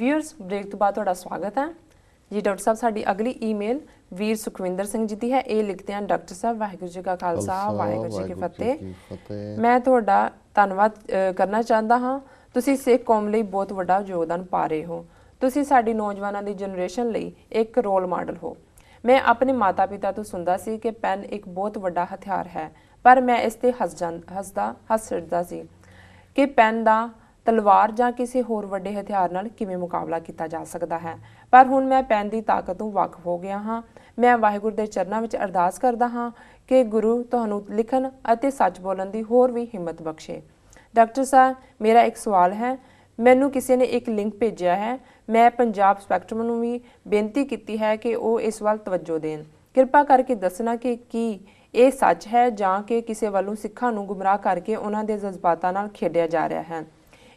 Viewers break तो बाद थोड़ा स्वागत है जी। डॉक्टर साहब साडी अगली ईमेल वीर सुखविंदर सिंह जी की है। ये लिखते हैं डॉक्टर साहब वाहिगुरू जी का खालसा वाहिगुरू जी की फतेह। मैं तुहाडा धन्नवाद करना चाहता हाँ। तुसीं सिख कौम लई बहुत वड्डा योगदान पा रहे हो। तुसीं साडी नौजवानों की जनरेशन लई एक रोल मॉडल हो। मैं अपने माता पिता तो सुनता सी कि पेन एक बहुत वड्डा हथियार है, पर मैं इस ते हस छड्डदा सी कि पेन दा तलवार ਜਾਂ ਕਿਸੇ ਹੋਰ ਵੱਡੇ ਹਥਿਆਰ ਨਾਲ ਕਿਵੇਂ ਮੁਕਾਬਲਾ ਕੀਤਾ ਜਾ ਸਕਦਾ ਹੈ। ਪਰ ਹੁਣ ਮੈਂ ਪੈਨ ਦੀ ਤਾਕਤ ਤੋਂ ਵਾਕਿਫ ਹੋ ਗਿਆ ਹਾਂ। ਮੈਂ ਵਾਹਿਗੁਰੂ ਦੇ ਚਰਨਾਂ ਵਿੱਚ ਅਰਦਾਸ ਕਰਦਾ ਹਾਂ ਕਿ ਗੁਰੂ ਤੁਹਾਨੂੰ ਲਿਖਣ ਅਤੇ ਸੱਚ ਬੋਲਣ ਦੀ ਹੋਰ ਵੀ ਹਿੰਮਤ ਬਖਸ਼ੇ। ਡਾਕਟਰ ਸਾਹਿਬ ਮੇਰਾ ਇੱਕ ਸਵਾਲ ਹੈ। ਮੈਨੂੰ ਕਿਸੇ ਨੇ ਇੱਕ ਲਿੰਕ ਭੇਜਿਆ ਹੈ। ਮੈਂ ਪੰਜਾਬ ਸਪੈਕਟਰਮ ਨੂੰ ਵੀ ਬੇਨਤੀ ਕੀਤੀ ਹੈ ਕਿ ਉਹ ਇਸ ਵੱਲ ਤਵੱਜੋ ਦੇਣ। ਕਿਰਪਾ ਕਰਕੇ ਦੱਸਣਾ ਕਿ ਕੀ ਇਹ ਸੱਚ ਹੈ ਜਾਂ ਕਿ ਕਿਸੇ ਵੱਲੋਂ ਸਿੱਖਾਂ ਨੂੰ ਗੁੰਮਰਾਹ ਕਰਕੇ ਉਹਨਾਂ ਦੇ ਜਜ਼ਬਾਤਾਂ ਨਾਲ ਖੇਡਿਆ ਜਾ ਰਿਹਾ ਹੈ।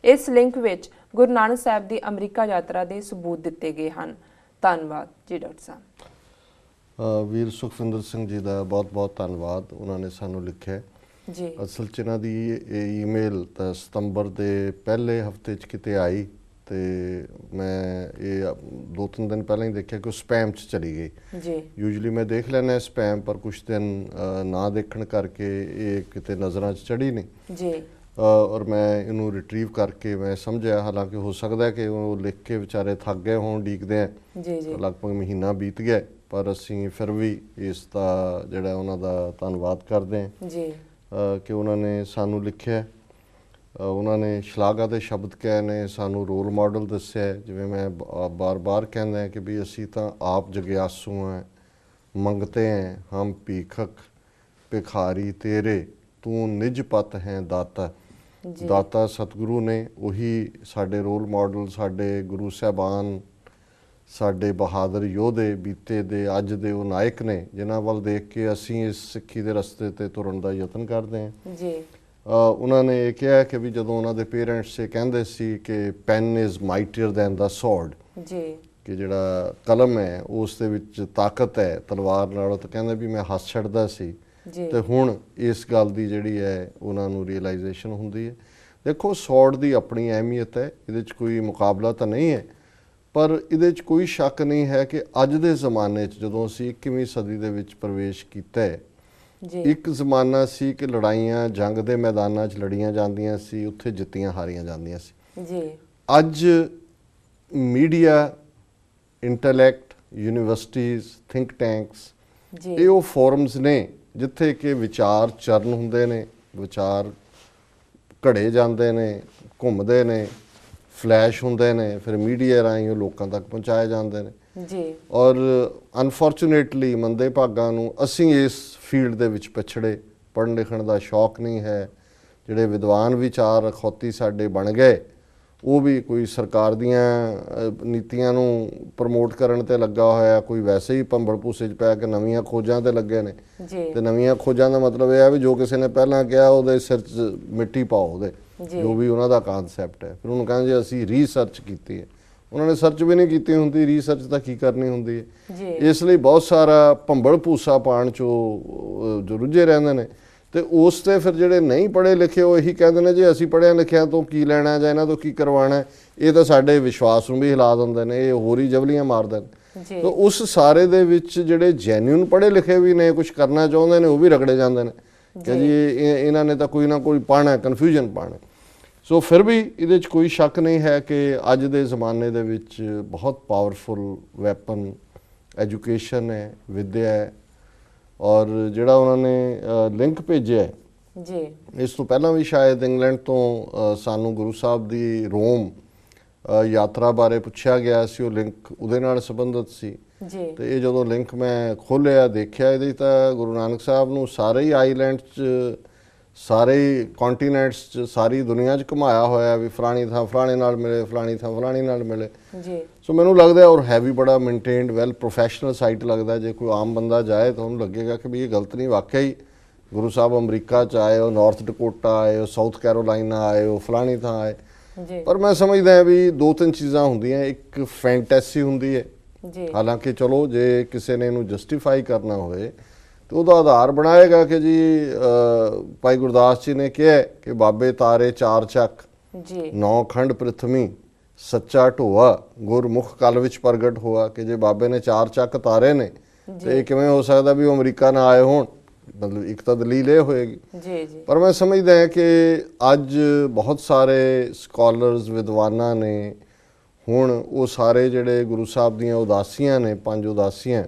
इस लिंक विच गुरु नानक साहब की अमरीका यात्रा के सबूत दिते गए हैं। धन्यवाद जी डॉक्टर साहब। वीर सुखविंदर सिंह जी का बहुत बहुत धन्यवाद। उन्होंने सानू लिखे जी। असल च इन्हां दी ईमेल तो सितंबर के पहले हफ्ते किते आई तो मैं ये 2-3 दिन पहले ही देखा कि वो स्पैम च चली गई जी। यूजली मैं देख लैना स्पैम, पर कुछ दिन ना देखने करके ये किते नज़रां च चढ़ी नहीं जी। और मैं इनू रिट्रीव करके मैं समझा, हालांकि हो सकता है कि वो लिख के बेचारे थक गए हों उਡੀਕਦੇ हैं जी जी। लगभग महीना बीत गया, पर असी फिर भी इसका जिहड़ा उन्हां दा धन्नवाद करते हैं जी कि उन्होंने सानू लिखिया। उन्होंने शलाघा के शब्द कहे ने, सानू रोल मॉडल दस्या। जिवें मैं बार बार कहना है कि भी असी तो आप जग्यासू हैं, मंगते हैं हम भीखक भिखारी तेरे, तू निज पत हैं दाता। दाता सतगुरु ने उही साडे रोल मॉडल, साडे गुरु साहबान, साडे बहादुर योधे बीते दे अज दे वो नायक ने, जिन्हां वल देख के असीं इस सिੱਖੀ दे रस्ते ते तुरन दा यतन करदे हैं जी। उन्होंने ये कहा कि भी जदों उन्हां दे पेरेंट्स से कहंदे सी कि pen is mightier than the sword जी, कि जिहड़ा कलम है उस दे विच ताकत है तलवार नालों, तो कहंदे भी मैं हस छड्डदा सी तो हुण इस गल की जिहड़ी है उन्होंने रियलाइजेशन हुंदी है। देखो सॉर्ड की अपनी अहमियत है, ये कोई मुकाबला तो नहीं है, पर ये कोई शक नहीं है कि अज के जमाने जदों असीं 21वीं सदी दे विच प्रवेश किया है, एक जमाना सी कि लड़ाइयाँ जंग के मैदानां च लड़ियां जांदियां सी, उत्थे जित्तियां हारियां जांदियां सी। अज मीडिया, इंटैलैक्ट, यूनिवर्सिटीज़, थिंक टैंक्स, ये वो फोरम्स ने जिथे कि विचार चरण हुंदे ने, विचार घड़े जाते हैं, घूमते हैं, फ्लैश हुंदे ने, फिर मीडिया राही वो लोगों तक पहुँचाए जाते हैं। और अनफॉर्चुनेटली मंदे भागां नूं असीं इस फील्ड दे विच पिछड़े, पढ़न लिखण दा शौक नहीं है। जिहड़े विद्वान विचार अखौती साडे बन गए, वो भी कोई सरकार दियां नीतियां नूं प्रमोट करन ते लगा होया, कोई वैसे ही भंबल भूसे च पै के नवीं खोजां ते लगे ने। ते नवीं खोजां दा मतलब यह है भी जो किसी ने पहलां कहा उहदे सिर च मिट्टी पाओ उहदे, जो भी उन्हां दा कानसैप्ट है। फिर उन्होंने कहना जी असीं रिसर्च कीती है, उन्होंने सर्च भी नहीं की हुंदी, रिसर्च तां की करनी हुंदी है। इसलिए बहुत सारा भंबल भूसा पाण चो जो रुझे रहिंदे ने। तो उस ते फिर जिहड़े नहीं पढ़े लिखे वो यही कहते हैं जी असीं पढ़िया लिखिया तो की लैना जां इन्हां तो की करवाना है, ये तो साडे विश्वास नूं भी हिला दिंदे ने, ये होर ही जवलियां मारदे ने। तो उस सारे दे विच जिहड़े जैन्यून पढ़े लिखे भी ने, कुछ करना चाहुंदे ने, वो भी रगड़े जांदे ने कि जी इन्हां ने तो कोई ना कोई पाना है, कन्फ्यूजन पाना। सो फिर भी इहदे च कोई शक नहीं है कि अज दे ज़माने दे विच बहुत पावरफुल वैपन एजुकेशन है, विद्या है। और जिहड़ा उन्होंने लिंक भेजे जी, इस तो पहला भी शायद इंग्लैंड तो सानू गुरु साहब की रोम यात्रा बारे पूछा गया सी, वो लिंक उहदे नाल संबंधित सी। तो ये जो लिंक मैं खोलिया देखिया, ये तो गुरु नानक साहब नूं सारे ही आईलैंड च, सारे ही कॉन्टीनेंट्स च, सारी दुनिया च घुमाया होया भी फलानी थां फलाने नाल मिले, फलानी थां फलानी नाल मिले। सो मैनूं लगदा है और है भी बड़ा मेनटेन्ड वेल प्रोफैशनल साइट लगता। जो कोई आम बंदा जाए तो उन्हें लगेगा कि भी ये गलत नहीं, वाकई गुरु साहब अमरीका च आए हो, नॉर्थ डकोटा आए हो, साउथ कैरोलाइना आए हो, फलानी थां आए। पर मैं समझदा है भी 2-3 चीज़ां हुंदियां, एक फैंटैसी हुंदी है। हालांकि चलो जे किसी ने इनू जस्टिफाई करना होए तो वह आधार बनाएगा कि जी भाई गुरदास जी ने कहा कि बाबे तारे 4 चक 9 खंड पृथ्वी ਸੱਚਾ ਢੋਆ ਗੁਰਮੁਖ ਕਲ ਵਿੱਚ ਪ੍ਰਗਟ ਹੋਆ, ਕਿ ਜੇ ਬਾਬੇ ਨੇ 4 ਚੱਕ ਤਾਰੇ ਨੇ ਤੇ ਇਹ ਕਿਵੇਂ ਹੋ ਸਕਦਾ ਵੀ ਉਹ ਅਮਰੀਕਾ ਨਾ ਆਏ ਹੋਣ? ਮਤਲਬ ਇੱਕ ਤਾਂ ਦਲੀਲ ਇਹ ਹੋਏਗੀ। ਜੀ ਜੀ। ਪਰ ਮੈਂ ਸਮਝਦਾ ਹਾਂ ਕਿ ਅੱਜ ਬਹੁਤ ਸਾਰੇ ਸਕਾਲਰਸ ਵਿਦਵਾਨਾਂ ਨੇ ਹੁਣ ਉਹ ਸਾਰੇ ਜਿਹੜੇ ਗੁਰੂ ਸਾਹਿਬ ਦੀਆਂ ਉਦਾਸੀਆਂ ਨੇ, 5 ਉਦਾਸੀਆਂ,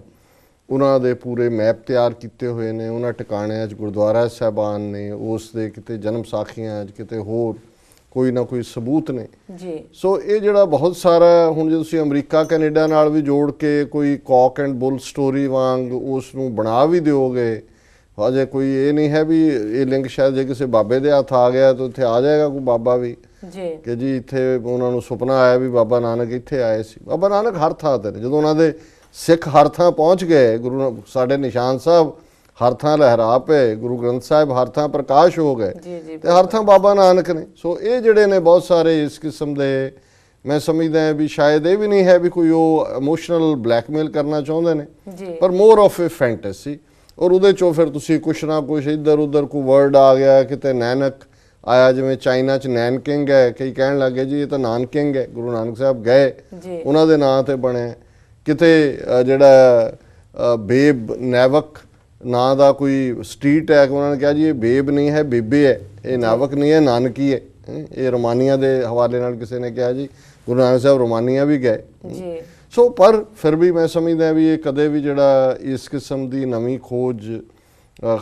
ਉਹਨਾਂ ਦੇ ਪੂਰੇ ਮੈਪ ਤਿਆਰ ਕੀਤੇ ਹੋਏ ਨੇ। ਉਹਨਾਂ ਟਿਕਾਣਿਆਂ 'ਚ ਗੁਰਦੁਆਰਾ ਸਾਹਿਬਾਨ ਨੇ, ਉਸ ਦੇ ਕਿਤੇ ਜਨਮ ਸਾਖੀਆਂ 'ਚ, ਕਿਤੇ ਹੋਰ ਕੋਈ ਨਾ ਕੋਈ ਸਬੂਤ ਨੇ ਜੀ। ਸੋ ਇਹ ਜਿਹੜਾ ਬਹੁਤ ਸਾਰਾ, ਹੁਣ ਜੇ ਤੁਸੀਂ ਅਮਰੀਕਾ ਕੈਨੇਡਾ ਨਾਲ ਵੀ ਜੋੜ ਕੇ ਕੋਈ ਕੌਕ ਐਂਡ ਬੁੱਲ ਸਟੋਰੀ ਵਾਂਗ ਉਸ ਨੂੰ ਬਣਾ ਵੀ ਦਿਓਗੇ, ਅਜੇ ਕੋਈ ਇਹ ਨਹੀਂ ਹੈ ਵੀ ਇਹ ਲਿੰਕ ਸ਼ਾਇਦ ਜੇ ਕਿਸੇ ਬਾਬੇ ਦੇ ਹੱਥ ਆ ਗਿਆ ਤਾਂ ਇੱਥੇ ਆ ਜਾਏਗਾ ਕੋਈ ਬਾਬਾ ਵੀ ਜੀ ਕਿ ਜੀ ਇੱਥੇ ਉਹਨਾਂ ਨੂੰ ਸੁਪਨਾ ਆਇਆ ਵੀ ਬਾਬਾ ਨਾਨਕ ਇੱਥੇ ਆਏ ਸੀ। ਬਾਬਾ ਨਾਨਕ ਹਰ ਥਾਂ ਤੇ ਨੇ। ਜਦੋਂ ਉਹਨਾਂ ਦੇ ਸਿੱਖ ਹਰ ਥਾਂ ਪਹੁੰਚ ਗਏ, ਗੁਰੂ ਸਾਡੇ ਨਿਸ਼ਾਨ ਸਾਹਿਬ ਹਰ ਥਾਂ ਲਹਿਰਾ ਪਏ, ਗੁਰੂ ਗ੍ਰੰਥ ਸਾਹਿਬ ਹਰ ਥਾਂ ਪ੍ਰਕਾਸ਼ ਹੋ ਗਏ ਤੇ ਹਰ ਥਾਂ ਬਾਬਾ ਨਾਨਕ ਨੇ। ਸੋ ਇਹ ਜਿਹੜੇ ਨੇ ਬਹੁਤ ਸਾਰੇ ਇਸ ਕਿਸਮ ਦੇ, ਮੈਂ ਸਮਝਦਾ ਵੀ ਸ਼ਾਇਦ ਇਹ ਵੀ ਨਹੀਂ ਹੈ ਵੀ ਕੋਈ ਉਹ ਇਮੋਸ਼ਨਲ ਬਲੈਕਮੇਲ ਕਰਨਾ ਚਾਹੁੰਦੇ ਨੇ, ਪਰ ਮੋਰ ਆਫ ਏ ਫੈਂਟਸੀ। ਔਰ ਉਹਦੇ ਚੋਂ ਫਿਰ ਤੁਸੀਂ ਕੁਛ ਨਾ ਕੁਛ ਇੱਧਰ ਉੱਧਰ ਕੋਈ ਵਰਡ ਆ ਗਿਆ, ਕਿਤੇ ਨਾਨਕ ਆਇਆ, ਜਿਵੇਂ ਚਾਈਨਾ 'ਚ ਨੈਨਕਿੰਗ ਹੈ, ਕਈ ਕਹਿਣ ਲੱਗੇ ਜੀ ਇਹ ਤਾਂ ਨਾਨਕਿੰਗ ਹੈ, ਗੁਰੂ ਨਾਨਕ ਸਾਹਿਬ ਗਏ ਉਹਨਾਂ ਦੇ ਨਾਂ ਤੇ ਬਣਿਆ। ਕਿਤੇ ਜਿਹੜਾ ਬੇਬ ਨੈਵਕ ਨਾਂ ਦਾ ਕੋਈ ਸਟਰੀਟ ਹੈ, ਉਹਨਾਂ ਨੇ ਕਿਹਾ ਜੀ ਇਹ ਬੇਬ ਨਹੀਂ ਹੈ, ਬੇਬੇ ਹੈ, ਇਹ ਨਾਵਕ ਨਹੀਂ ਹੈ, ਨਾਨਕੀ ਹੈ। ਇਹ ਰੋਮਾਨੀਆ ਦੇ ਹਵਾਲੇ ਨਾਲ ਕਿਸੇ ਨੇ ਕਿਹਾ ਜੀ ਗੁਰੂ ਨਾਨਕ ਸਾਹਿਬ ਰੋਮਾਨੀਆ ਵੀ ਗਏ। ਸੋ ਪਰ ਫਿਰ ਵੀ ਮੈਂ ਸਮਝਦਾ ਵੀ ਇਹ ਕਦੇ ਵੀ ਜਿਹੜਾ ਇਸ ਕਿਸਮ ਦੀ ਨਵੀਂ ਖੋਜ,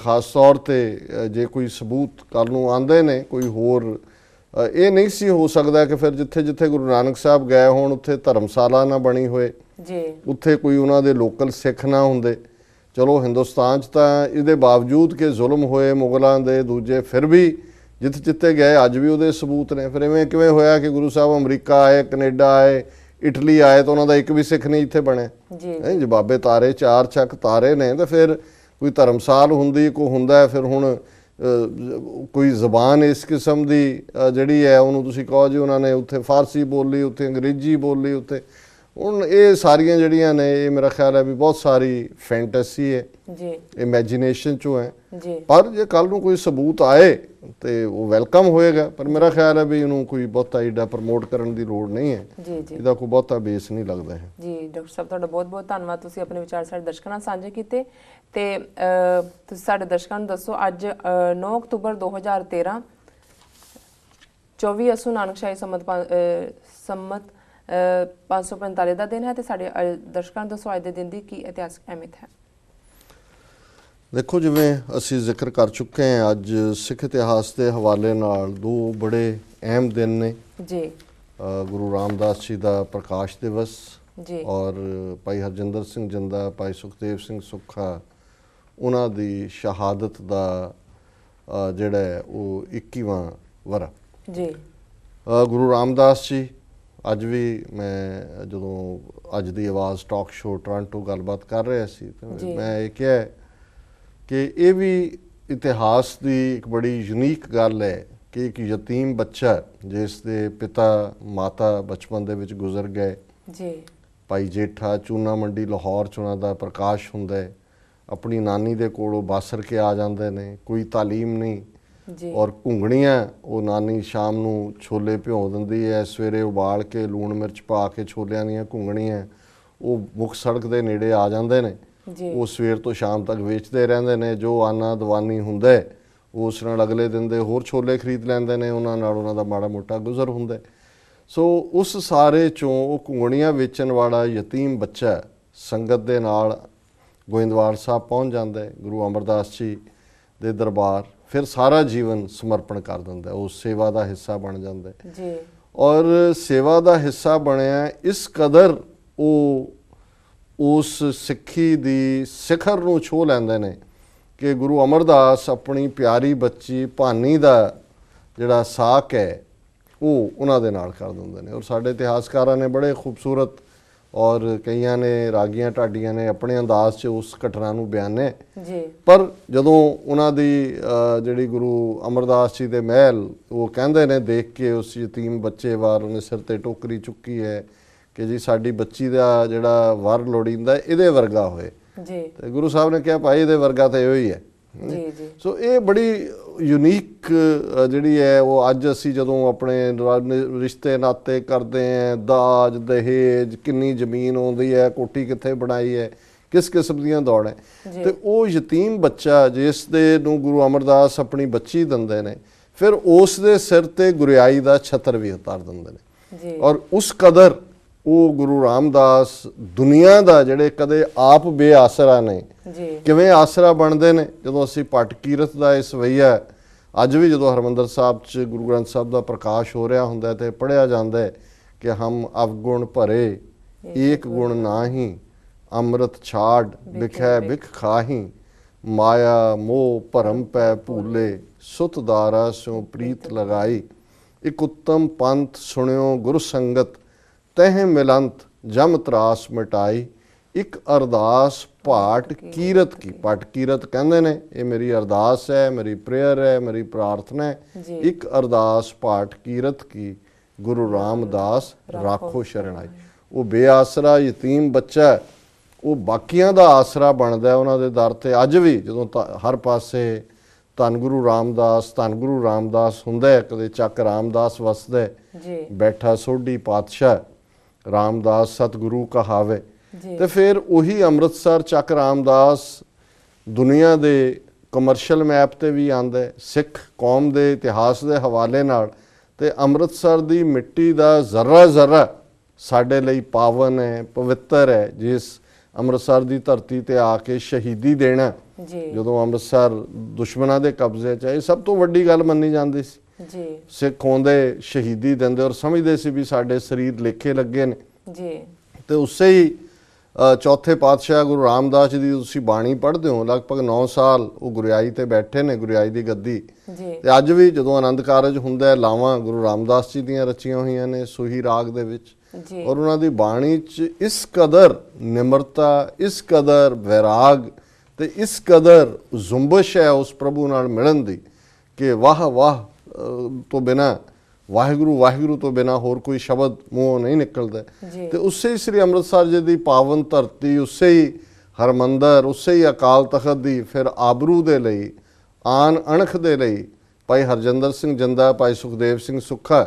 ਖਾਸ ਤੌਰ ਤੇ ਜੇ ਕੋਈ ਸਬੂਤ ਕੱਲ੍ਹ ਨੂੰ ਆਉਂਦੇ ਨੇ ਕੋਈ ਹੋਰ, ਇਹ ਨਹੀਂ ਸੀ ਹੋ ਸਕਦਾ ਕਿ ਫਿਰ ਜਿੱਥੇ ਜਿੱਥੇ ਗੁਰੂ ਨਾਨਕ ਸਾਹਿਬ ਗਏ ਹੋਣ ਉੱਥੇ ਧਰਮਸ਼ਾਲਾ ਨਾ ਬਣੀ ਹੋਏ, ਉੱਥੇ ਕੋਈ ਉਹਨਾਂ ਦੇ ਲੋਕਲ ਸਿੱਖ ਨਾ ਹੁੰਦੇ। ਚਲੋ ਹਿੰਦੁਸਤਾਨ 'ਚ ਤਾਂ ਇਹਦੇ ਬਾਵਜੂਦ ਕਿ ਜ਼ੁਲਮ ਹੋਏ ਮੁਗਲਾਂ ਦੇ ਦੂਜੇ, ਫਿਰ ਵੀ ਜਿੱਥੇ ਜਿੱਥੇ ਗਏ ਅੱਜ ਵੀ ਉਹਦੇ ਸਬੂਤ ਨੇ। ਫਿਰ ਇਵੇਂ ਕਿਵੇਂ ਹੋਇਆ ਕਿ ਗੁਰੂ ਸਾਹਿਬ ਅਮਰੀਕਾ ਆਏ, ਕੈਨੇਡਾ ਆਏ, ਇਟਲੀ ਆਏ ਤਾਂ ਉਹਨਾਂ ਦਾ ਇੱਕ ਵੀ ਸਿੱਖ ਨਹੀਂ ਇੱਥੇ ਬਣਿਆ? ਜੀ ਬਾਬੇ ਤਾਰੇ 4 ਚੱਕ ਤਾਰੇ ਨੇ ਤਾਂ ਫਿਰ ਕੋਈ ਧਰਮਸਾਲ ਹੁੰਦੀ, ਕੋਈ ਹੁੰਦਾ। ਫਿਰ ਹੁਣ ਕੋਈ ਜ਼ਬਾਨ ਇਸ ਕਿਸਮ ਦੀ ਜਿਹੜੀ ਹੈ ਉਹਨੂੰ ਤੁਸੀਂ ਕਹੋ ਜੀ ਉਹਨਾਂ ਨੇ ਉੱਥੇ ਫਾਰਸੀ ਬੋਲੀ, ਉੱਥੇ ਅੰਗਰੇਜ਼ੀ ਬੋਲੀ, ਉੱਥੇ ਹੁਣ ਇਹ ਸਾਰੀਆਂ ਜਿਹੜੀਆਂ ਨੇ ਇਹ ਮੇਰਾ ਖਿਆਲ ਹੈ ਵੀ ਬਹੁਤ ਸਾਰੀ ਫੈਂਟਸੀ ਹੈ, ਇਮੈਜੀਨੇਸ਼ਨ 'ਚੋਂ ਹੈ। ਪਰ ਜੇ ਕੱਲ੍ਹ ਨੂੰ ਕੋਈ ਸਬੂਤ ਆਏ ਤੇ ਉਹ ਵੈਲਕਮ ਹੋਏਗਾ, ਪਰ ਮੇਰਾ ਖਿਆਲ ਹੈ ਵੀ ਇਹਨੂੰ ਕੋਈ ਬਹੁਤਾ ਏਡਾ ਪ੍ਰਮੋਟ ਕਰਨ ਦੀ ਲੋੜ ਨਹੀਂ ਹੈ, ਇਹਦਾ ਕੋਈ ਬਹੁਤਾ ਬੇਸ ਨਹੀਂ ਲੱਗਦਾ ਹੈ। ਜੀ ਡਾਕਟਰ ਸਾਹਿਬ ਤੁਹਾਡਾ ਬਹੁਤ ਬਹੁਤ ਧੰਨਵਾਦ, ਤੁਸੀਂ ਆਪਣੇ ਵਿਚਾਰ ਸਾਡੇ ਦਰਸ਼ਕਾਂ ਨਾਲ ਸਾਂਝੇ ਕੀਤੇ। ਤੇ ਤੁਸੀਂ ਸਾਡੇ ਦਰਸ਼ਕਾਂ ਨੂੰ ਦੱਸੋ ਅੱਜ 9 ਅਕਤੂਬਰ 2013 24 ਅਸੂ ਨਾਨਕਸ਼ਾਹੀ ਸੰਮਤ 545 ਦਾ ਦਿਨ ਹੈ ਤੇ ਸਾਡੇ ਦਰਸ਼ਕਾਂ ਨੂੰ ਦੱਸੋ ਅੱਜ ਦੇ ਦਿਨ ਦੀ ਕੀ ਇਤਿਹਾਸਕ ਅਹਿਮੀਅਤ ਹੈ। ਦੇਖੋ ਜਿਵੇਂ ਅਸੀਂ ਜ਼ਿਕਰ ਕਰ ਚੁੱਕੇ ਹਾਂ, ਅੱਜ ਸਿੱਖ ਇਤਿਹਾਸ ਦੇ ਹਵਾਲੇ ਨਾਲ 2 ਬੜੇ ਅਹਿਮ ਦਿਨ ਨੇ ਜੀ। ਗੁਰੂ ਰਾਮਦਾਸ ਜੀ ਦਾ ਪ੍ਰਕਾਸ਼ ਦਿਵਸ ਜੀ ਔਰ ਭਾਈ ਹਰਜਿੰਦਰ ਸਿੰਘ ਜੰਦਾ, ਭਾਈ ਸੁਖਦੇਵ ਸਿੰਘ ਸੁੱਖਾ, ਉਹਨਾਂ ਦੀ ਸ਼ਹਾਦਤ ਦਾ ਜਿਹੜਾ ਉਹ 21ਵਾਂ ਵਰ੍ਹਾ ਜੀ। ਗੁਰੂ ਰਾਮਦਾਸ ਜੀ ਅੱਜ ਵੀ, ਮੈਂ ਜਦੋਂ ਅੱਜ ਦੀ ਆਵਾਜ਼ ਟਾਕ ਸ਼ੋਅ ਟੋਰਾਂਟੋ ਗੱਲਬਾਤ ਕਰ ਰਿਹਾ ਸੀ ਤਾਂ ਮੈਂ ਇਹ ਕਿਹਾ ਕਿ ਇਹ ਵੀ ਇਤਿਹਾਸ ਦੀ ਇੱਕ ਬੜੀ ਯੂਨੀਕ ਗੱਲ ਹੈ ਕਿ ਇੱਕ ਯਤੀਮ ਬੱਚਾ ਜਿਸ ਦੇ ਪਿਤਾ ਮਾਤਾ ਬਚਪਨ ਦੇ ਵਿੱਚ ਗੁਜ਼ਰ ਗਏ ਜੀ, ਭਾਈ ਜੇਠਾ ਚੂਨਾ ਮੰਡੀ ਲਾਹੌਰ 'ਚ ਉਹਨਾਂ ਦਾ ਪ੍ਰਕਾਸ਼ ਹੁੰਦਾ ਹੈ, ਆਪਣੀ ਨਾਨੀ ਦੇ ਕੋਲੋਂ ਬਾਸਰ ਕੇ ਆ ਜਾਂਦੇ ਨੇ, ਕੋਈ ਤਾਲੀਮ ਨਹੀਂ ਔਰ ਘੁੰਗਣੀਆਂ ਉਹ ਨਾਨੀ ਸ਼ਾਮ ਨੂੰ ਛੋਲੇ ਭਿਉਂ ਦਿੰਦੀ ਹੈ, ਸਵੇਰੇ ਉਬਾਲ ਕੇ ਲੂਣ ਮਿਰਚ ਪਾ ਕੇ ਛੋਲਿਆਂ ਦੀਆਂ ਘੁੰਗਣੀਆਂ ਉਹ ਮੁੱਖ ਸੜਕ ਦੇ ਨੇੜੇ ਆ ਜਾਂਦੇ ਨੇ, ਉਹ ਸਵੇਰ ਤੋਂ ਸ਼ਾਮ ਤੱਕ ਵੇਚਦੇ ਰਹਿੰਦੇ ਨੇ। ਜੋ ਆਨਾ ਦਵਾਨੀ ਹੁੰਦਾ ਉਸ ਨਾਲ ਅਗਲੇ ਦਿਨ ਦੇ ਹੋਰ ਛੋਲੇ ਖਰੀਦ ਲੈਂਦੇ ਨੇ, ਉਹਨਾਂ ਨਾਲ ਉਹਨਾਂ ਦਾ ਮਾੜਾ ਮੋਟਾ ਗੁਜ਼ਰ ਹੁੰਦਾ। ਸੋ ਉਸ ਸਾਰੇ 'ਚੋਂ ਉਹ ਘੁੰਗਣੀਆਂ ਵੇਚਣ ਵਾਲਾ ਯਤੀਮ ਬੱਚਾ ਸੰਗਤ ਦੇ ਨਾਲ ਗੋਇੰਦਵਾਲ ਸਾਹਿਬ ਪਹੁੰਚ ਜਾਂਦਾ ਹੈ, ਗੁਰੂ ਅਮਰਦਾਸ ਜੀ ਦੇ ਦਰਬਾਰ, ਫਿਰ ਸਾਰਾ ਜੀਵਨ ਸਮਰਪਣ ਕਰ ਦਿੰਦਾ, ਉਸ ਸੇਵਾ ਦਾ ਹਿੱਸਾ ਬਣ ਜਾਂਦਾ ਜੀ। ਔਰ ਸੇਵਾ ਦਾ ਹਿੱਸਾ ਬਣਿਆ ਇਸ ਕਦਰ ਉਹ ਉਸ ਸਿੱਖੀ ਦੀ ਸਿਖਰ ਨੂੰ ਛੋਹ ਲੈਂਦੇ ਨੇ ਕਿ ਗੁਰੂ ਅਮਰਦਾਸ ਆਪਣੀ ਪਿਆਰੀ ਬੱਚੀ ਭਾਨੀ ਦਾ ਜਿਹੜਾ ਸਾਕ ਹੈ ਉਹ ਉਹਨਾਂ ਦੇ ਨਾਲ ਕਰ ਦਿੰਦੇ ਨੇ। ਔਰ ਸਾਡੇ ਇਤਿਹਾਸਕਾਰਾਂ ਨੇ ਬੜੇ ਖੂਬਸੂਰਤ ਔਰ ਕਈਆਂ ਨੇ ਰਾਗੀਆਂ ਢਾਡੀਆਂ ਨੇ ਆਪਣੇ ਅੰਦਾਜ਼ 'ਚ ਉਸ ਘਟਨਾ ਨੂੰ ਬਿਆਨੇ ਜੀ। ਪਰ ਜਦੋਂ ਉਹਨਾਂ ਦੀ ਜਿਹੜੀ ਗੁਰੂ ਅਮਰਦਾਸ ਜੀ ਦੇ ਮਹਿਲ ਉਹ ਕਹਿੰਦੇ ਨੇ ਦੇਖ ਕੇ ਉਸ ਯਤੀਮ ਬੱਚੇ ਵਾਰ ਉਹਨੇ ਸਿਰ ਤੇ ਟੋਕਰੀ ਚੁੱਕੀ ਹੈ ਕਿ ਜੀ ਸਾਡੀ ਬੱਚੀ ਦਾ ਜਿਹੜਾ ਵਰ ਲੋੜੀਂਦਾ ਇਹਦੇ ਵਰਗਾ ਹੋਏ ਜੀ, ਤੇ ਗੁਰੂ ਸਾਹਿਬ ਨੇ ਕਿਹਾ ਭਾਈ ਇਹਦੇ ਵਰਗਾ ਤਾਂ ਇਹੋ ਹੀ ਹੈ ਜੀ। ਸੋ ਇਹ ਬੜੀ ਯੂਨੀਕ ਜਿਹੜੀ ਹੈ ਉਹ ਅੱਜ ਅਸੀਂ ਜਦੋਂ ਆਪਣੇ ਰਿਸ਼ਤੇ ਨਾਤੇ ਕਰਦੇ ਹਾਂ, ਦਾਜ ਦਹੇਜ, ਕਿੰਨੀ ਜ਼ਮੀਨ ਆਉਂਦੀ ਹੈ, ਕੋਠੀ ਕਿੱਥੇ ਬਣਾਈ ਹੈ, ਕਿਸ ਕਿਸਮ ਦੀਆਂ ਦੌੜਾਂ, ਤੇ ਉਹ ਯਤੀਮ ਬੱਚਾ ਜਿਸ ਦੇ ਨੂੰ ਗੁਰੂ ਅਮਰਦਾਸ ਆਪਣੀ ਬੱਚੀ ਦਿੰਦੇ ਨੇ, ਫਿਰ ਉਸ ਦੇ ਸਿਰ ਤੇ ਗੁਰਿਆਈ ਦਾ ਛਤਰ ਵੀ ਉਤਾਰ ਦਿੰਦੇ ਨੇ। ਔਰ ਉਸ ਕਦਰ ਉਹ ਗੁਰੂ ਰਾਮਦਾਸ ਦੁਨੀਆ ਦਾ ਜਿਹੜੇ ਕਦੇ ਆਪ ਬੇਆਸਰਾ ਨੇ ਕਿਵੇਂ ਆਸਰਾ ਬਣਦੇ ਨੇ। ਜਦੋਂ ਅਸੀਂ ਪਟ ਕੀਰਤ ਦਾ ਇਸ ਵਈਆ ਅੱਜ ਵੀ ਜਦੋਂ ਹਰਿਮੰਦਰ ਸਾਹਿਬ 'ਚ ਗੁਰੂ ਗ੍ਰੰਥ ਸਾਹਿਬ ਦਾ ਪ੍ਰਕਾਸ਼ ਹੋ ਰਿਹਾ ਹੁੰਦਾ ਤੇ ਪੜ੍ਹਿਆ ਜਾਂਦਾ ਹੈ ਕਿ ਹਮ ਅਵਗੁਣ ਭਰੇ ਏਕ ਗੁਣ ਨਾਹੀਂ, ਅੰਮ੍ਰਿਤ ਛਾੜ ਬਿਖੈ ਬਿਖ ਖਾਹੀ, ਮਾਇਆ ਮੋਹ ਭਰਮ ਪੈ ਭੂਲੇ, ਸੁਤ ਦਾਰਾ ਸਿਉ ਪ੍ਰੀਤ ਲਗਾਈ, ਇਕ ਉੱਤਮ ਪੰਥ ਸੁਣਿਓ ਗੁਰ ਸੰਗਤ, ਤਹਿ ਮਿਲੰਤ ਜਮ ਤਰਾਸ ਮਿਟਾਈ, ਇੱਕ ਅਰਦਾਸ ਪਾਟ ਕੀਰਤ ਕੀ। ਪਾਟ ਕੀਰਤ ਕਹਿੰਦੇ ਨੇ ਇਹ ਮੇਰੀ ਅਰਦਾਸ ਹੈ, ਮੇਰੀ ਪ੍ਰੇਅਰ ਹੈ, ਮੇਰੀ ਪ੍ਰਾਰਥਨਾ ਹੈ, ਇੱਕ ਅਰਦਾਸ ਪਾਟ ਕੀਰਤ ਕੀ, ਗੁਰੂ ਰਾਮਦਾਸ ਰਾਖੋ ਸ਼ਰਣਾਈ। ਉਹ ਬੇਆਸਰਾ ਯਤੀਮ ਬੱਚਾ ਉਹ ਬਾਕੀਆਂ ਦਾ ਆਸਰਾ ਬਣਦਾ ਉਹਨਾਂ ਦੇ ਦਰ ਤੇ। ਅੱਜ ਵੀ ਜਦੋਂ ਹਰ ਪਾਸੇ ਧੰਨ ਗੁਰੂ ਰਾਮਦਾਸ, ਧੰਨ ਗੁਰੂ ਰਾਮਦਾਸ ਹੁੰਦਾ, ਕਦੇ ਚੱਕ ਰਾਮਦਾਸ ਵਸਦਾ, ਬੈਠਾ ਸੋਢੀ ਪਾਤਸ਼ਾਹ ਰਾਮਦਾਸ ਸਤਿਗੁਰੂ ਕਹਾਵੇ, ਤੇ ਫਿਰ ਉਹੀ ਅੰਮ੍ਰਿਤਸਰ ਚੱਕ ਰਾਮਦਾਸ ਦੁਨੀਆ ਦੇ ਕਮਰਸ਼ੀਅਲ ਮੈਪ ਤੇ ਵੀ ਆਂਦਾ ਸਿੱਖ ਕੌਮ ਦੇ ਇਤਿਹਾਸ ਦੇ ਹਵਾਲੇ ਨਾਲ। ਤੇ ਅੰਮ੍ਰਿਤਸਰ ਦੀ ਮਿੱਟੀ ਦਾ ਜ਼ਰਾ ਜ਼ਰਾ ਸਾਡੇ ਲਈ ਪਾਵਨ ਹੈ, ਪਵਿੱਤਰ ਹੈ। ਜਿਸ ਅੰਮ੍ਰਿਤਸਰ ਦੀ ਧਰਤੀ ਤੇ ਆ ਕੇ ਸ਼ਹੀਦੀ ਦੇਣਾ, ਜਦੋਂ ਅੰਮ੍ਰਿਤਸਰ ਦੁਸ਼ਮਣਾਂ ਦੇ ਕਬਜ਼ੇ 'ਚ, ਇਹ ਸਭ ਤੋਂ ਵੱਡੀ ਗੱਲ ਮੰਨੀ ਜਾਂਦੀ ਸੀ। ਸਿੱਖ ਆਉਂਦੇ ਸ਼ਹੀਦੀ ਦਿੰਦੇ ਔਰ ਸਮਝਦੇ ਸੀ ਵੀ ਸਾਡੇ ਸਰੀਰ ਲੇਖੇ ਲੱਗੇ ਨੇ। ਤੇ ਉਸੇ ਹੀ ਚੌਥੇ ਪਾਤਸ਼ਾਹ ਗੁਰੂ ਰਾਮਦਾਸ ਜੀ ਦੀ ਤੁਸੀਂ ਬਾਣੀ ਪੜ੍ਹਦੇ ਹੋ, ਲਗਭਗ 9 ਸਾਲ ਉਹ ਗੁਰਿਆਈ ਤੇ ਬੈਠੇ ਨੇ, ਗੁਰਿਆਈ ਦੀ ਗੱਦੀ। ਤੇ ਅੱਜ ਵੀ ਜਦੋਂ ਆਨੰਦ ਕਾਰਜ ਹੁੰਦਾ ਹੈ, ਲਾਵਾਂ ਗੁਰੂ ਰਾਮਦਾਸ ਜੀ ਦੀਆਂ ਰਚੀਆਂ ਹੋਈਆਂ ਨੇ ਸੂਹੀ ਰਾਗ ਦੇ ਵਿੱਚ, ਔਰ ਉਹਨਾਂ ਦੀ ਬਾਣੀ 'ਚ ਇਸ ਕਦਰ ਨਿਮਰਤਾ, ਇਸ ਕਦਰ ਵੈਰਾਗ ਤੇ ਇਸ ਕਦਰ ਜ਼ੁੰਬਸ਼ ਹੈ ਉਸ ਪ੍ਰਭੂ ਨਾਲ ਮਿਲਣ ਦੀ ਕਿ ਵਾਹ ਵਾਹ ਤੋਂ ਬਿਨਾਂ, ਵਾਹਿਗੁਰੂ ਵਾਹਿਗੁਰੂ ਤੋਂ ਬਿਨਾਂ ਹੋਰ ਕੋਈ ਸ਼ਬਦ ਮੂੰਹੋਂ ਨਹੀਂ ਨਿਕਲਦਾ। ਤੇ ਉਸੇ ਹੀ ਸ੍ਰੀ ਅੰਮ੍ਰਿਤਸਰ ਜੀ ਦੀ ਪਾਵਨ ਧਰਤੀ, ਉਸੇ ਹੀ ਹਰਮੰਦਰ, ਉਸੇ ਹੀ ਅਕਾਲ ਤਖਤ ਦੀ ਫਿਰ ਆਬਰੂ ਦੇ ਲਈ, ਆਨ ਅਣਖ ਦੇ ਲਈ ਭਾਈ ਹਰਜਿੰਦਰ ਸਿੰਘ ਜੰਦਾ, ਭਾਈ ਸੁਖਦੇਵ ਸਿੰਘ ਸੁੱਖਾ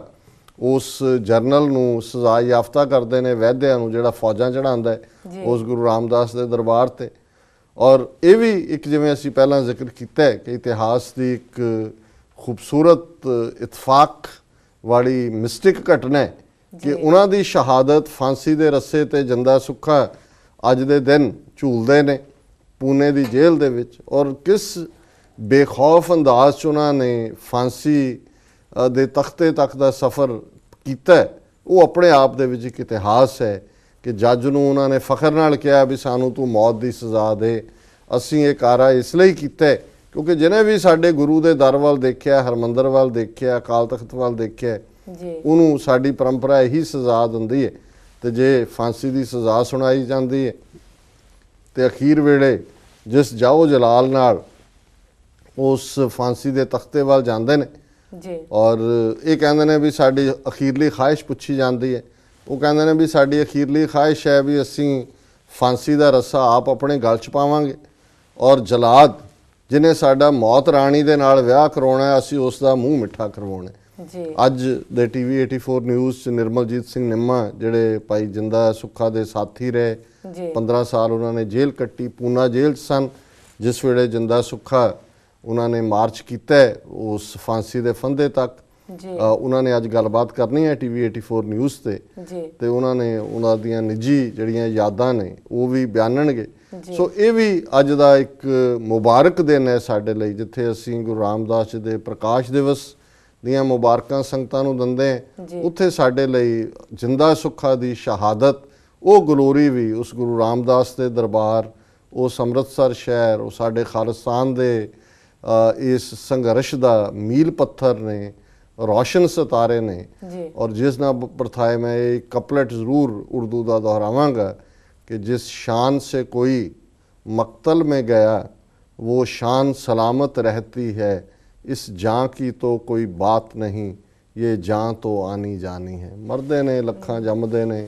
ਉਸ ਜਰਨਲ ਨੂੰ ਸਜ਼ਾ ਯਾਫਤਾ ਕਰਦੇ ਨੇ, ਵੈਦਿਆ ਨੂੰ ਜਿਹੜਾ ਫੌਜਾਂ ਚੜਾਉਂਦਾ ਹੈ ਉਸ ਗੁਰੂ ਰਾਮਦਾਸ ਦੇ ਦਰਬਾਰ ਤੇ। ਔਰ ਇਹ ਵੀ ਇੱਕ ਜਿਵੇਂ ਅਸੀਂ ਪਹਿਲਾਂ ਜ਼ਿਕਰ ਕੀਤਾ ਹੈ ਕਿ ਇਤਿਹਾਸ ਦੀ ਇੱਕ ਖੂਬਸੂਰਤ ਇਤਫਾਕ ਵਾਲੀ ਮਿਸਟਿਕ ਘਟਨਾ ਹੈ ਕਿ ਉਹਨਾਂ ਦੀ ਸ਼ਹਾਦਤ ਫਾਂਸੀ ਦੇ ਰੱਸੇ ਤੇ ਜੰਦਾ ਸੁੱਖਾ ਅੱਜ ਦੇ ਦਿਨ ਝੂਲਦੇ ਨੇ ਪੂਨੇ ਦੀ ਜੇਲ੍ਹ ਦੇ ਵਿੱਚ। ਔਰ ਕਿਸ ਬੇਖੌਫ ਅੰਦਾਜ਼ 'ਚ ਉਹਨਾਂ ਨੇ ਫਾਂਸੀ ਦੇ ਤਖਤੇ ਤੱਕ ਦਾ ਸਫ਼ਰ ਕੀਤਾ, ਉਹ ਆਪਣੇ ਆਪ ਦੇ ਵਿੱਚ ਇੱਕ ਇਤਿਹਾਸ ਹੈ ਕਿ ਜੱਜ ਨੂੰ ਉਹਨਾਂ ਨੇ ਫਖਰ ਨਾਲ ਕਿਹਾ ਵੀ ਸਾਨੂੰ ਤੂੰ ਮੌਤ ਦੀ ਸਜ਼ਾ ਦੇ। ਅਸੀਂ ਇਹ ਕਾਰਾ ਇਸ ਲਈ ਕੀਤਾ ਕਿਉਂਕਿ ਜਿਹਨੇ ਵੀ ਸਾਡੇ ਗੁਰੂ ਦੇ ਦਰ ਵੱਲ ਦੇਖਿਆ, ਹਰਮੰਦਰ ਵੱਲ ਦੇਖਿਆ, ਅਕਾਲ ਤਖਤ ਵੱਲ ਦੇਖਿਆ, ਉਹਨੂੰ ਸਾਡੀ ਪਰੰਪਰਾ ਇਹੀ ਸਜ਼ਾ ਦਿੰਦੀ ਹੈ। ਤੇ ਜੇ ਫਾਂਸੀ ਦੀ ਸਜ਼ਾ ਸੁਣਾਈ ਜਾਂਦੀ ਹੈ ਤੇ ਅਖੀਰ ਵੇਲੇ ਜਿਸ ਜਾਓ ਜਲਾਲ ਨਾਲ ਉਸ ਫਾਂਸੀ ਦੇ ਤਖਤੇ ਵੱਲ ਜਾਂਦੇ ਨੇ ਔਰ ਇਹ ਕਹਿੰਦੇ ਨੇ ਵੀ ਸਾਡੀ ਅਖੀਰਲੀ ਖਾਹਿਸ਼ ਪੁੱਛੀ ਜਾਂਦੀ ਹੈ, ਉਹ ਕਹਿੰਦੇ ਨੇ ਵੀ ਸਾਡੀ ਅਖੀਰਲੀ ਖਾਹਿਸ਼ ਹੈ ਵੀ ਅਸੀਂ ਫਾਂਸੀ ਦਾ ਰੱਸਾ ਆਪ ਆਪਣੇ ਗਲ 'ਚ ਪਾਵਾਂਗੇ ਔਰ ਜਲਾਦ ਜਿਹਨੇ ਸਾਡਾ ਮੌਤ ਰਾਣੀ ਦੇ ਨਾਲ ਵਿਆਹ ਕਰਾਉਣਾ, ਅਸੀਂ ਉਸ ਦਾ ਮੂੰਹ ਮਿੱਠਾ ਕਰਵਾਉਣਾ। ਅੱਜ ਦੇ TV 84 ਨਿਊਜ਼ 'ਚ ਨਿਰਮਲਜੀਤ ਸਿੰਘ ਨਿੰਮਾ ਜਿਹੜੇ ਭਾਈ ਜਿੰਦਾ ਸੁੱਖਾ ਦੇ ਸਾਥੀ ਰਹੇ, 15 ਸਾਲ ਉਹਨਾਂ ਨੇ ਜੇਲ੍ਹ ਕੱਟੀ, ਪੂਨਾ ਜੇਲ੍ਹ 'ਚ ਸਨ ਜਿਸ ਵੇਲੇ ਜਿੰਦਾ ਸੁੱਖਾ ਉਹਨਾਂ ਨੇ ਮਾਰਚ ਕੀਤਾ ਉਸ ਫਾਂਸੀ ਦੇ ਫੰਦੇ ਤੱਕ। ਉਹਨਾਂ ਨੇ ਅੱਜ ਗੱਲਬਾਤ ਕਰਨੀ ਹੈ TV 84 ਨਿਊਜ਼ ਤੇ ਉਹਨਾਂ ਨੇ ਉਹਨਾਂ ਦੀਆਂ ਨਿੱਜੀ ਜਿਹੜੀਆਂ ਯਾਦਾਂ ਨੇ ਉਹ ਵੀ ਬਿਆਨਣਗੇ। ਸੋ ਇਹ ਵੀ ਅੱਜ ਦਾ ਇੱਕ ਮੁਬਾਰਕ ਦਿਨ ਹੈ ਸਾਡੇ ਲਈ, ਜਿੱਥੇ ਅਸੀਂ ਗੁਰੂ ਰਾਮਦਾਸ ਜੀ ਦੇ ਪ੍ਰਕਾਸ਼ ਦਿਵਸ ਦੀਆਂ ਮੁਬਾਰਕਾਂ ਸੰਗਤਾਂ ਨੂੰ ਦਿੰਦੇ ਹਾਂ, ਉੱਥੇ ਸਾਡੇ ਲਈ ਜਿੰਦਾ ਸੁੱਖਾ ਦੀ ਸ਼ਹਾਦਤ, ਉਹ ਗਲੋਰੀ ਵੀ ਉਸ ਗੁਰੂ ਰਾਮਦਾਸ ਦੇ ਦਰਬਾਰ, ਉਸ ਅੰਮ੍ਰਿਤਸਰ ਸ਼ਹਿਰ, ਉਹ ਸਾਡੇ ਖਾਲਿਸਤਾਨ ਦੇ ਇਸ ਸੰਘਰਸ਼ ਦਾ ਮੀਲ ਪੱਥਰ ਨੇ, ਰੋਸ਼ਨ ਸਿਤਾਰੇ ਨੇ। ਔਰ ਜਿਸ ਨਾਲ ਪ੍ਰਥਾਏ ਮੈਂ ਇਹ ਕਪਲਟ ਜ਼ਰੂਰ ਉਰਦੂ ਦਾ दोहरावांगा कि जिस शान से कोई मक्तल में गया वो शान सलामत रहती है, इस जां की तो कोई बात नहीं, ये जां तो आनी जानी है। मरदे ने लखां जमदे ने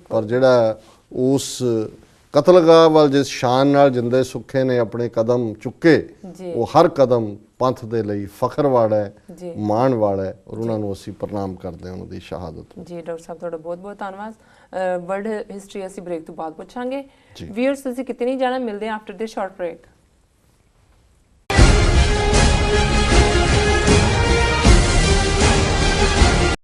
पर जिहड़ा उस ਕਤਲਗਾਹ ਵੱਲ ਜਿਸ ਸ਼ਾਨ ਨਾਲ ਜਿੰਦੇ ਸੁੱਖੇ ਨੇ ਆਪਣੇ ਕਦਮ ਚੁੱਕੇ, ਜੀ ਉਹ ਹਰ ਕਦਮ ਪੰਥ ਦੇ ਲਈ ਫਖਰ ਵਾਲਾ ਹੈ, ਜੀ ਮਾਣ ਵਾਲਾ ਹੈ, ਔਰ ਉਹਨਾਂ ਨੂੰ ਅਸੀਂ ਪ੍ਰਣਾਮ ਕਰਦੇ ਹਾਂ ਉਹਨਾਂ ਦੀ ਸ਼ਹਾਦਤ ਨੂੰ। ਜੀ ਡਾਕਟਰ ਸਾਹਿਬ ਤੁਹਾਡਾ ਬਹੁਤ ਬਹੁਤ ਧੰਨਵਾਦ। ਵਰਲਡ ਹਿਸਟਰੀ ਅਸੀਂ ਬ੍ਰੇਕ ਤੋਂ ਬਾਅਦ ਪੁੱਛਾਂਗੇ। ਜੀ। ਵੀਅਰਸ ਤੁਸੀਂ ਕਿਤੇ ਨਹੀਂ ਜਾਣਾ, ਮਿਲਦੇ ਹਾਂ ਆਫਟਰ ਦਿਸ ਸ਼ਾਰਟ ਬ੍ਰੇਕ।